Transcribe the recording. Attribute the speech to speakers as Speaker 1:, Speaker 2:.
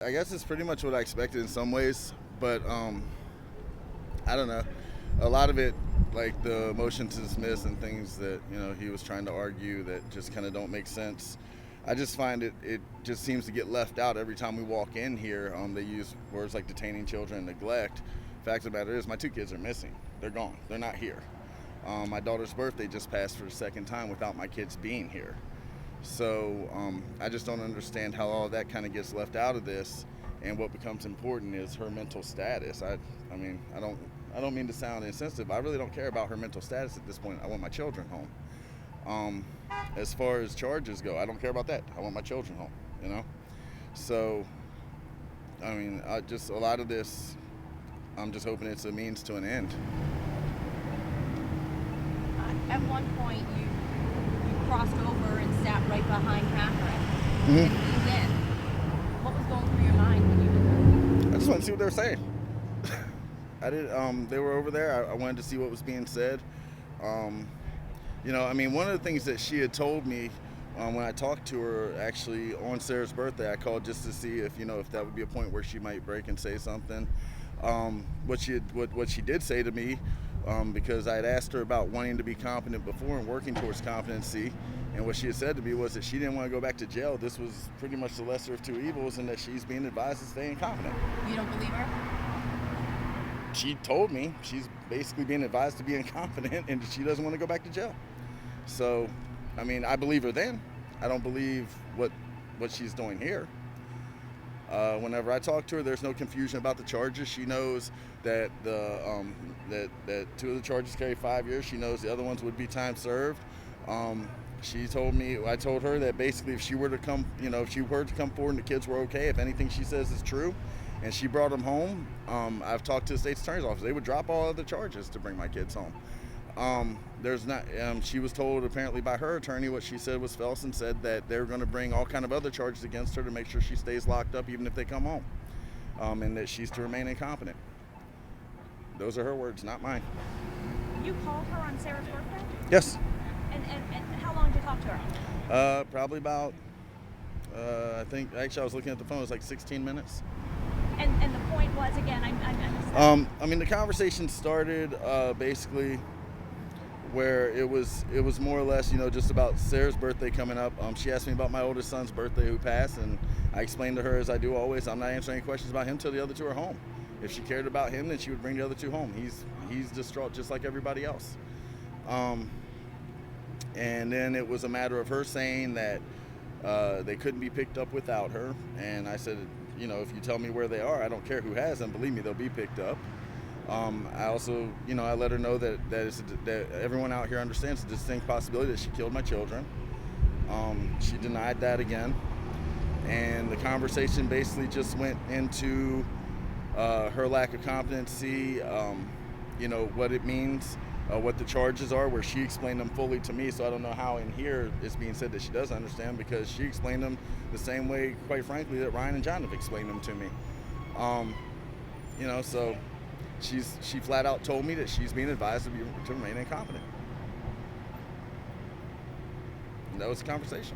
Speaker 1: I guess it's pretty much what I expected in some ways, but I don't know. A lot of it, like the motion to dismiss and things that he was trying to argue that just kind of don't make sense. I just find it just seems to get left out every time we walk in here. They use words like detaining children and neglect. Fact of the matter is, my 2 kids are missing. They're gone. They're not here. My daughter's birthday just passed for the second time without my kids being here. So I just don't understand how all that kind of gets left out of this. And what becomes important is her mental status. I mean, I don't mean to sound insensitive. I really don't care about her mental status at this point. I want my children home. As far as charges go, I don't care about that. I want my children home. So, I mean, just a lot of this, I'm just hoping it's a means to an end.
Speaker 2: At one point, you crossed over and sat right behind Catherine.
Speaker 1: Mm-hmm.
Speaker 2: And leaned in. What was going through your mind when you did that?
Speaker 1: I just wanted to see what they were saying. They were over there. I wanted to see what was being said. I mean, one of the things that she had told me when I talked to her, actually on Sarah's birthday, I called just to see if that would be a point where she might break and say something. What she did say to me, because I had asked her about wanting to be competent before and working towards competency, and what she had said to me was that she didn't want to go back to jail. This was pretty much the lesser of 2 evils, and that she's being advised to stay incompetent.
Speaker 2: You don't believe her?
Speaker 1: She told me she's basically being advised to be incompetent and she doesn't want to go back to jail. So, I mean, I believe her then. I don't believe what she's doing here. Whenever I talk to her, there's no confusion about the charges. She knows that that 2 of the charges carry 5 years. She knows the other ones would be time served. I told her that basically if she were to come forward and the kids were okay, if anything she says is true, and she brought them home, I've talked to the state's attorney's office. They would drop all other charges to bring my kids home. She was told apparently by her attorney, what she said was false, and said that they're going to bring all kind of other charges against her to make sure she stays locked up even if they come home, and that she's to remain incompetent. Those are her words, not mine.
Speaker 2: You called her on Sarah's birthday?
Speaker 1: Yes.
Speaker 2: And how long did you talk to her?
Speaker 1: Probably about, I think, actually I was looking at the phone, it was like 16 minutes.
Speaker 2: And the point was, again, I missed that.
Speaker 1: I mean, the conversation started basically where it was more or less, just about Sarah's birthday coming up. She asked me about my oldest son's birthday who passed, and I explained to her, as I do always, I'm not answering any questions about him till the other 2 are home. If she cared about him, then she would bring the other 2 home. He's distraught just like everybody else. And then it was a matter of her saying that they couldn't be picked up without her, and I said, if you tell me where they are, I don't care who has them. Believe me, they'll be picked up. I also, I let her know that everyone out here understands the distinct possibility that she killed my children. She denied that again. And the conversation basically just went into her lack of competency, what it means, what the charges are, where she explained them fully to me. So I don't know how in here it's being said that she doesn't understand, because she explained them the same way, quite frankly, that Ryan and John have explained them to me. So she flat out told me that she's being advised to remain incompetent. And that was the conversation.